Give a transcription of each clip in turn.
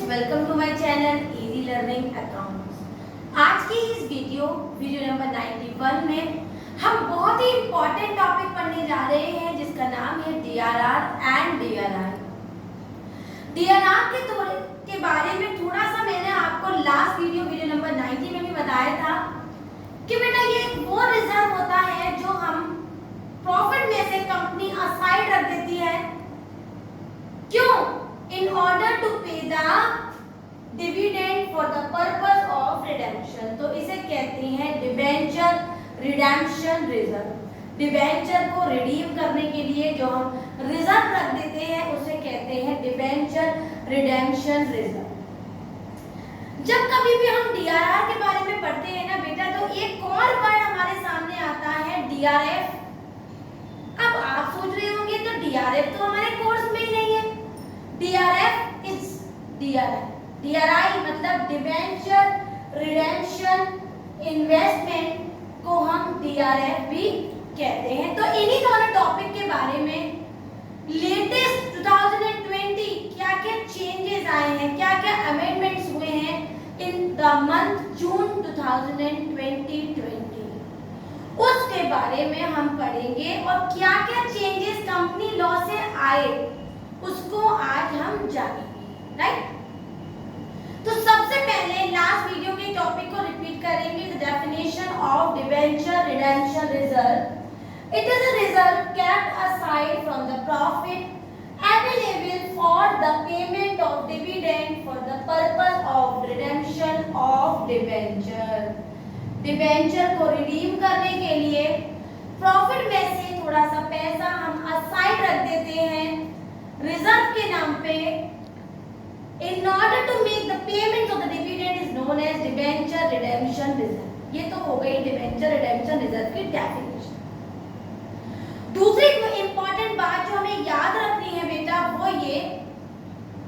Welcome to my channel easy learning accounts. आज की इस वीडियो नंबर 91 में हम बहुत ही इम्पोर्टेंट टॉपिक पढ़ने जा रहे हैं जिसका नाम है डीआरआर एंड डीआरआई। डीआरआर के बारे में थोड़ा सा मैंने आपको लास्ट वीडियो नंबर 90 में भी बताया था कि बेटा ये वो रिजर्व होता है जो हम प्रॉफिट में से कंपनी असाइड रख देती है। क्यों? In order to pay the dividend for the purpose of redemption। तो इसे कहते हैं डिबेंचर रिडेम्पशन रिजर्व। डिबेंचर को रिडीम करने के लिए जो हम रिजर्व रख देते हैं उसे कहते हैं डिबेंचर रिडेम्पशन रिजर्व। जब कभी भी हम डीआरआर के बारे में पढ़ते हैं ना बेटा, तो एक और वर्ड हमारे सामने आता है डीआरएफ। अब आप सोच रहे होंगे तो डीआरएफ तो हमारे कोर्स में ही नहीं है। DRF is DRI। DRI मतलब डिबेंचर रिडेम्पशन इन्वेस्टमेंट को हम DRF भी कहते हैं। तो इन्हीं दोनों टॉपिक के बारे में लेटेस्ट 2020 क्या-क्या चेंजेस आए हैं, क्या-क्या अमेंडमेंट्स हुए हैं इन द मंथ जून 2020 उसके बारे में हम पढ़ेंगे और क्या-क्या चेंजेस कंपनी लॉ से आए उसको आज हम जानेंगे, राइट। तो सबसे पहले लास्ट वीडियो के टॉपिक को रिपीट करेंगे। The definition of debenture redemption reserve. It is a reserve kept aside from the profit available for the payment of dividend for the purpose of redemption of debenture। Debenture को redeem करने के लिए profit में से थोड़ा सा पैसा हम असाइड रख देते हैं रिजर्व के नाम पे। In order to make the payments of the dividend is known as debenture redemption reserve। ये तो हो गई डिबेंचर रिडेम्पशन रिजर्व की डेफिनेशन। दूसरी इंपॉर्टेंट बात जो हमें याद रखनी है बेटा वो ये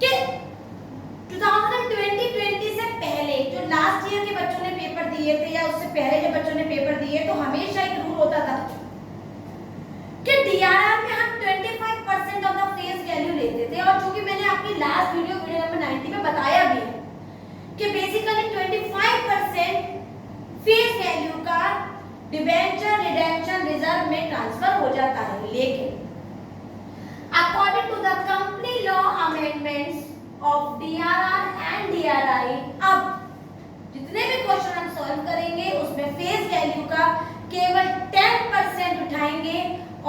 कि 2020 से पहले जो लास्ट ईयर के बच्चों ने पेपर दिए थे या उससे पहले जो बच्चों ने पेपर दिए तो हमेशा एक रूल होता था कि डीआरआर में हम 25% ऑफ द फेस वैल्यू लेते थे। और चूंकि मैंने आपकी लास्ट वीडियो नंबर 90 में बताया भी है कि बेसिकली 25% फेस वैल्यू का डिबेंचर रिडेम्पशन रिजर्व में ट्रांसफर हो जाता है। लेकिन according to the company law amendments of DRR and DRI, अब जितने भी क्वेश्चन हम सॉल्व करेंगे उसमें फेस वैल्यू का केवल 10% उठाएंगे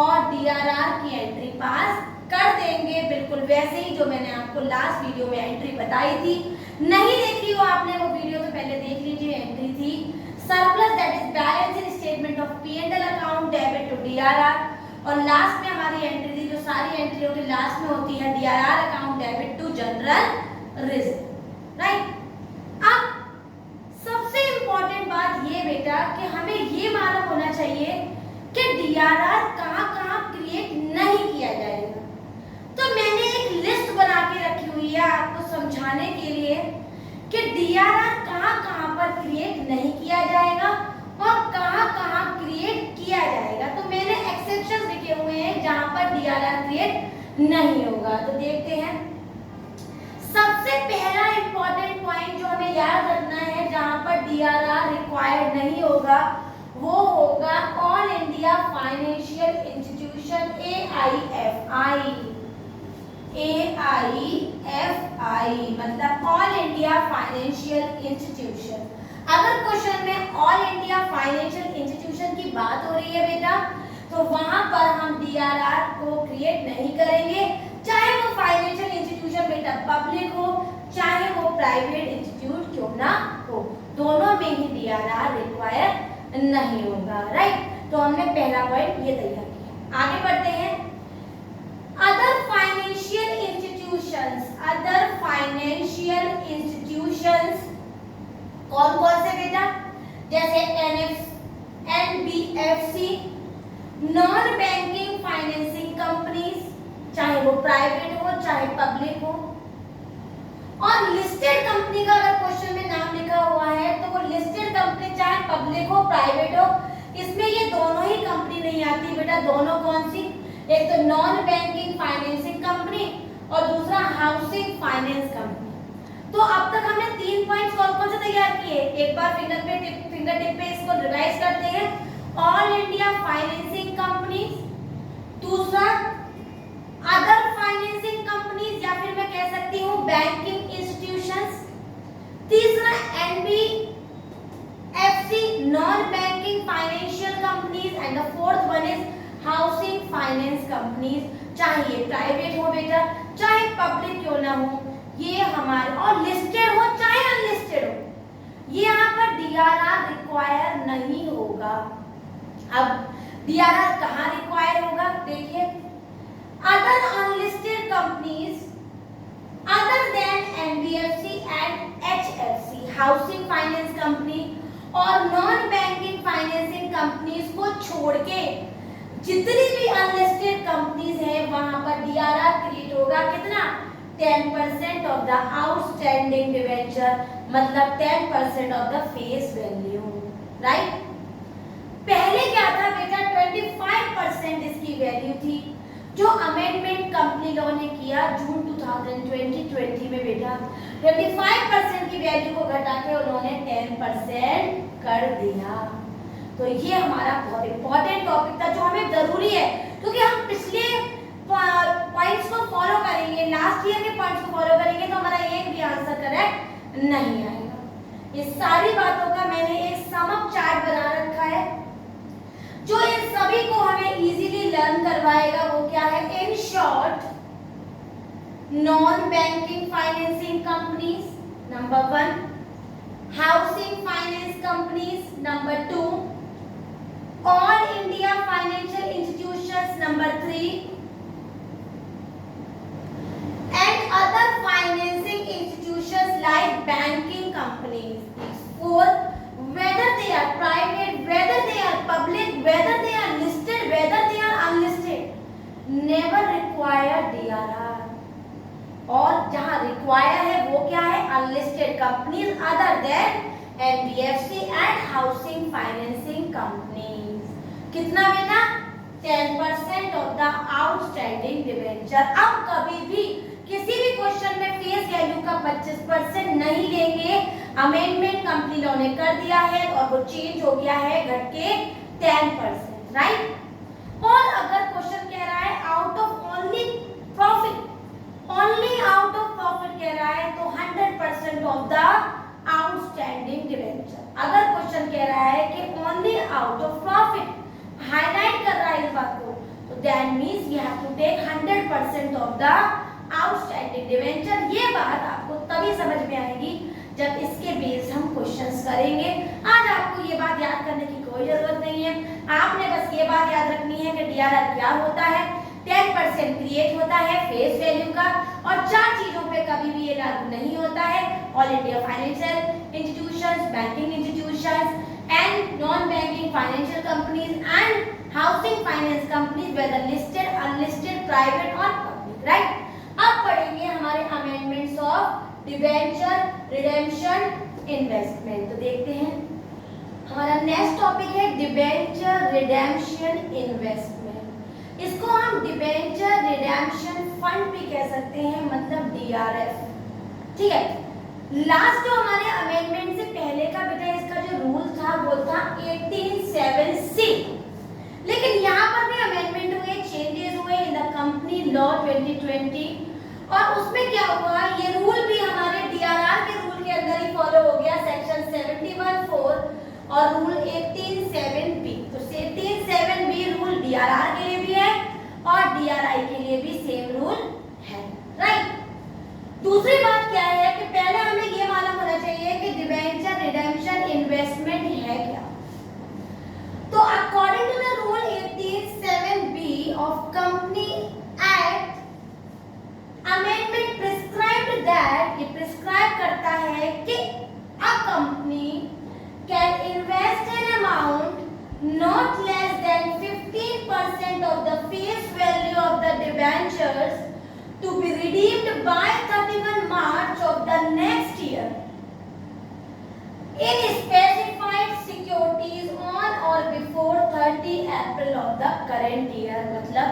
और डीआरआर की एंट्री पास कर देंगे, बिल्कुल वैसे ही जो मैंने आपको लास्ट वीडियो में एंट्री बताई थी। नहीं देखी हो आपने वो वीडियो तो पहले देख लीजिए। एंट्री थी surplus that is balance in statement of P&L account debit to DRR, और लास्ट में हमारी एंट्री थी जो सारी एंट्रियों के लास्ट में होती है DRR account debit to general reserve, right. अब सबसे इंपॉर्टेंट बात ये बेटा कि हमें ये मालूम होना चाहिए कि डीआरआर कहाँ-कहाँ क्रिएट नहीं किया जाएगा। तो मैंने एक लिस्ट बना के रखी हुई है आपको समझाने के लिए कि डीआरआर कहाँ-कहाँ पर क्रिएट नहीं किया जाएगा और कहाँ-कहाँ क्रिएट किया जाएगा। तो मैंने एक्सेप्शंस लिखे हुए हैं जहां पर डीआरआर क्रिएट नहीं होगा। तो देखते हैं। सबसे पहला इंपॉर्टेंट पॉइंट जो हमें याद रखना है जहां पर डीआरआर रिक्वायर्ड नहीं होगा वो होगा all India financial institution AIFI मतलब ऑल इंडिया फाइनेंशियल इंस्टीट्यूशन। अगर क्वेश्चन में ऑल इंडिया फाइनेंशियल इंस्टीट्यूशन की बात हो रही है बेटा तो वहां पर हम डीआरआर को क्रिएट नहीं करेंगे, चाहे वो फाइनेंशियल इंस्टीट्यूशन बेटा पब्लिक हो चाहे वो प्राइवेट इंस्टीट्यूट क्यों ना हो, दोनों में ही डीआरआर रिक्वायर नहीं होगा, राइट। तो हमने पहला पॉइंट ये तैयार किया। आगे बढ़ते हैं। अदर फाइनेंशियल इंस्टीट्यूशंस कौन कौन से बेटा? जैसे NBFC, non banking financing companies, चाहे वो प्राइवेट हो चाहे पब्लिक हो। और लिस्टेड कंपनी का अगर क्वेश्चन में नाम लिखा हुआ है तो वो लिस्टेड कंपनी चाहे पब्लिक हो प्राइवेट हो, इसमें ये दोनों ही कंपनी नहीं आती बेटा। दोनों कौन सी? एक तो नॉन बैंकिंग फाइनेंसिंग कंपनी और दूसरा हाउसिंग फाइनेंस कंपनी। तो हमने 3 पॉइंट्स कौन कौन से तैयार किए, एक बार फिंगर टिप पे इसको रिवाइज करते हैं। ऑल इंडिया फाइनेंसिंग कंपनीज, दूसरा अदर फाइनेंसिंग कंपनीज या फिर मैं कह सकती हूँ बैंकिंग इंस्टीट्यूशंस, तीसरा NBFC non banking financial companies and the fourth one is housing finance companies. चाहे ये प्राइवेट हो बेटा, चाहे पब्लिक क्यों ना हो, ये हमारे और लिस्टेड हो चाहे अनलिस्टेड हो, ये यहाँ पर डीआरआर रिक्वायर नहीं होगा। अब डीआरआर कहाँ रिक्वायर होगा, देखिए other unlisted companies other then NBFC and HFC housing finance company और नॉन बैंकिंग फाइनेंसिंग कंपनीज को छोड़ के जितनी भी अनलिस्टेड कंपनीज है वहां पर डीआरआर क्रिएट होगा। कितना, 10% ऑफ द आउटस्टैंडिंग डिवेंचर, मतलब 10% of the face value, right. पहले क्या था बेटा, 25% इसकी वैल्यू थी। जो अमेंडमेंट कंपनी लॉ ने किया जून 2020 में बेटा 25% की वैल्यू को घटा के उन्होंने 10% कर दिया। तो ये हमारा बहुत इंपॉर्टेंट टॉपिक था जो हमें जरूरी है, क्योंकि हम पिछले पॉइंट्स को फॉलो करेंगे, लास्ट ईयर के पॉइंट्स को फॉलो करेंगे तो हमारा एक भी आंसर करेक्ट नहीं आएगा। ये सारी बातों का मैंने एक सम अप चार्ट बना रखा है जो इन सभी को हमें इजीली लर्न करवाएगा। वो क्या है, in short non banking financing companies number 1, housing finance companies number 2, all India financial institutions number 3 and other financing institutions like banking companies. 4, whether they are private, whether they are public, whether they are listed, whether they are unlisted, never require DRR. और जहां require है वो क्या है, unlisted companies other then NBFC and housing financing companies. कितना बेटा, 10% of the outstanding debenture. अब कभी भी किसी भी क्वेश्चन में फेस वैल्यू का 25% नहीं लेंगे। अमेंडमेंट कंपनी लॉ ने कर दिया है और वो चेंज हो गया है घट के 10%, राइट। और अगर क्वेश्चन कह रहा है out of only profit, only out of profit कह रहा है तो 100% ऑफ द आउटस्टैंडिंग डिवेंचर। अगर क्वेश्चन कह रहा है कि only out of profit, highlight कर रहा है इस बात को, तो that means we have to take 100% of the outstanding debenture. ये बात आपको तभी समझ में आएगी जब इसके बेस हम क्वेश्चंस करेंगे। आज आपको ये बात याद करने की कोई जरूरत नहीं है, आपने बस ये बात याद रखनी है कि डीआरआर क्या होता है, 10% क्रिएट होता है फेस वैल्यू का, और 4 चीजों पे कभी भी ये लागू नहीं होता है, all India financial institutions, banking institutions and non banking financial companies and housing finance companies whether listed, unlisted, private और पब्लिक, राइट। अब पढ़ेंगे हमारे amendments of debenture redemption investment. तो देखते हैं हमारा नेक्स्ट टॉपिक है डिबेंचर रिडेम्पशन इन्वेस्टमेंट। इसको हम डिबेंचर रिडेम्पशन फंड भी कह सकते हैं, मतलब डीआरएफ, ठीक है। लास्ट जो हमारे अमेंडमेंट से पहले का बेटा इसका जो रूल था वो था 18(7)(c), लेकिन यहाँ पर भी अमेंडमेंट हुए, चेंजेस हुए इन द कंपनी लॉ 2020, और उसमें क्या हुआ, ये रूल भी हमारे डीआरआर के रूल के अंदर ही फॉलो हो गया, सेक्शन 71(4) और रूल 18(7)(b। तो 18(7)(b) रूल डीआरआर के लिए भी है और डीआरआई के लिए भी सेम रूल है, राइट। दूसरी बात क्या है कि पहले हमें ये मालूम होना चाहिए कि डिबेंचर रिडेम्पशन इन्वेस्टमेंट है क्या। तो according to the rule 18(7)(b) of company act, amendment prescribed that, ये प्रिस्क्राइब करता है कि a company can invest an amount not less than 15% of the face value of the debentures to be redeemed by 31 March of the next year in specified securities on or before 30 April of the current year। मतलब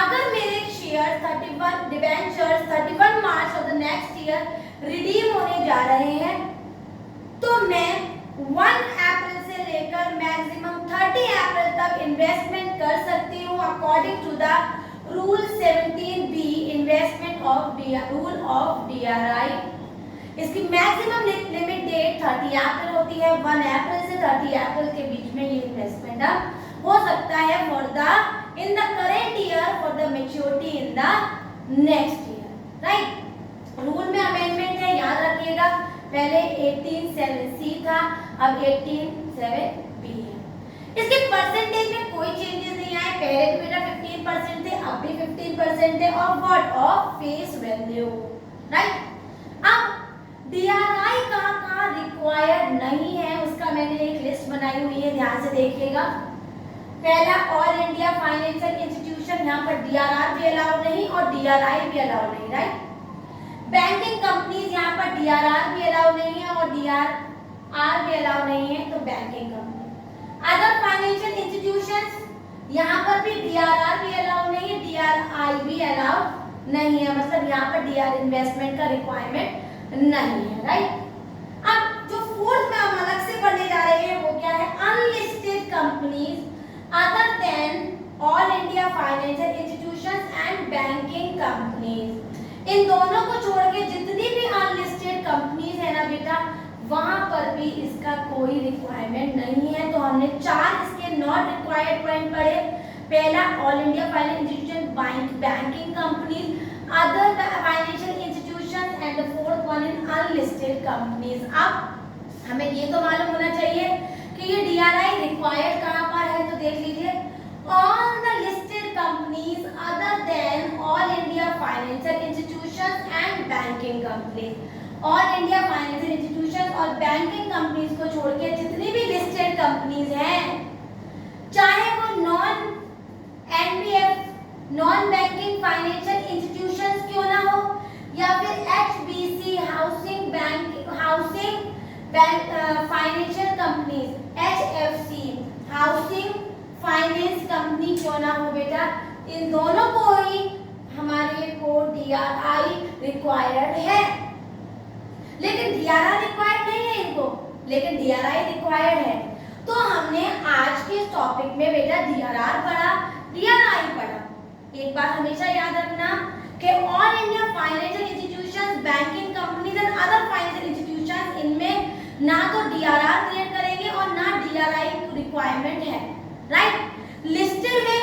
अगर मेरे share 31 debentures 31 March of the next year redeem होने जा रहे हैं, तो मैं 1 अप्रैल से लेकर मैक्सिमम 30 अप्रैल तक इन्वेस्टमेंट कर सकती हूँ according to the rule 17B investment of rule of DRI। इसकी मैक्सिमम लिमिट डेट 30 अप्रैल होती है। 1 अप्रैल से 30 अप्रैल के बीच में ये इन्वेस्टमेंट हो सकता है for the in the current year for the maturity in the next year, right. Rule में अमेंडमेंट है, याद रखिएगा। पहले 18(7)(c) था, अब 18(7)(b) है। इसके परसेंटेज में कोई चेंजेस नहीं आए। पहले तो बेटा 15% थे, अब भी 15% है। और what of face value, right. अब DRI कहाँ रिक्वायर्ड नहीं है उसका मैंने एक लिस्ट बनाई हुई है, ध्यान से देखिएगा। पहला ऑल इंडिया फाइनेंशियल इंस्टीट्यूशन, यहाँ पर DRR भी अलाउड नहीं और DRI भी अलाउड नहीं, राइट। बैंकिंग कंपनीज, यहाँ पर DRR भी अलाउड नहीं है और DRR भी अलाउड नहीं है, तो banking company. Other financial institutions, यहाँ पर भी DRR भी अलाउड नहीं है, DRI भी अलाउड नहीं है, मतलब यहाँ पर DR इन्वेस्टमेंट का रिक्वायरमेंट नहीं है, राइट। अब जो फोर्थ में हम अलग से पढ़ने जा रहे हैं वो क्या है, unlisted companies other than all India financial institutions and banking companies. इन दोनों को छोड़ के जितनी भी अनलिस्टेड कंपनीज है ना बेटा, वहां पर भी इसका कोई रिक्वायरमेंट नहीं है। तो हमने 4 इसके नॉट रिक्वायर्ड पॉइंट पढ़े। पहला all India financial institution, banking companies, other financial institution and the fourth one in unlisted companies. अब हमें ये तो मालूम होना चाहिए कि ये DRI रिक्वायर्ड कहां पर है, तो देख लीजिए, all the listed companies other than all India financial institutions and banking companies. All India financial institution और बैंकिंग कंपनीज को छोड़ के जितनी भी लिस्टेड कंपनीज हैं, चाहे वो non NBF non banking financial institutions क्यों ना हो, या फिर HBC housing bank financial companies, HFC housing finance company क्यों ना हो बेटा, इन दोनों को ही हमारे को DRI रिक्वायर्ड है। लेकिन DRI रिक्वायर्ड नहीं है इनको, लेकिन DRI रिक्वायर्ड है। तो हमने आज के टॉपिक में बेटा DRR पढ़ा, DRI पढ़ा। एक बात हमेशा याद रखना कि all India financial institutions, banking companies and other financial institutions, इनमें ना तो DRR क्रिएट करेंगे और ना DRI रिक्वायरमेंट है, राइट। लिस्टेड में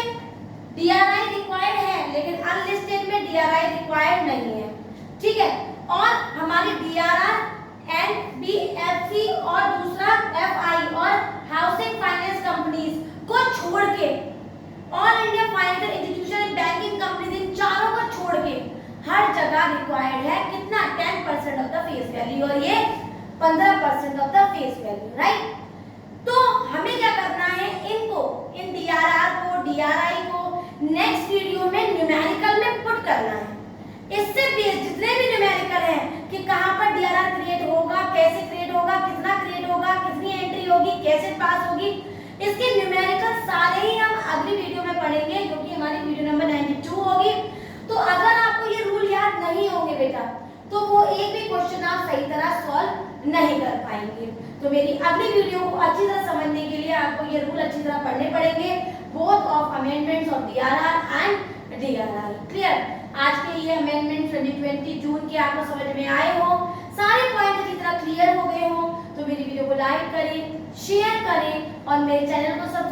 DRI रिक्वायर्ड है, लेकिन अनलिस्टेड में DRI रिक्वायर्ड नहीं है, ठीक है। और हमारी DRR NBFC और दूसरा FI और हाउसिंग फाइनेंस कंपनीज को छोड़ के all India financial institution, banking companies, इन चारों को छोड़ के हर जगह रिक्वायर्ड है कितना, 10% ऑफ द फेस वैल्यू, और ये 15% of the face value, right. तो हमें क्या करना है, इनको, इन DRR को, DRI को नेक्स्ट वीडियो में न्यूमेरिकल में पुट करना है। इससे जितने भी न्यूमेरिकल है कि कहां पर DRR क्रिएट होगा, कैसे क्रिएट होगा, कितना क्रिएट होगा, कितनी एंट्री होगी, कैसे पास होगी, इसके न्यूमेरिकल सारे ही हम अगली वीडियो में पढ़ेंगे, जो कि हमारी वीडियो नंबर 92 होगी। तो अगर आपको ये रूल याद नहीं होंगे बेटा, तो वो एक भी क्वेश्चन आप सही तरह सॉल्व नहीं कर पाएंगे। तो मेरी अगली वीडियो को अच्छी तरह समझने के लिए आपको ये रूल अच्छी तरह पढ़ने पड़ेंगे, both of amendments of DRR and DRI। Clear? आज के ये अमेंडमेंट 2020 जून के आपको समझ में आए हो, सारे पॉइंट अच्छी तरह क्लियर हो गए हो, तो मेरी वीडियो को लाइक करें, शेयर करें और मेरे चैनल को सब्सक्राइब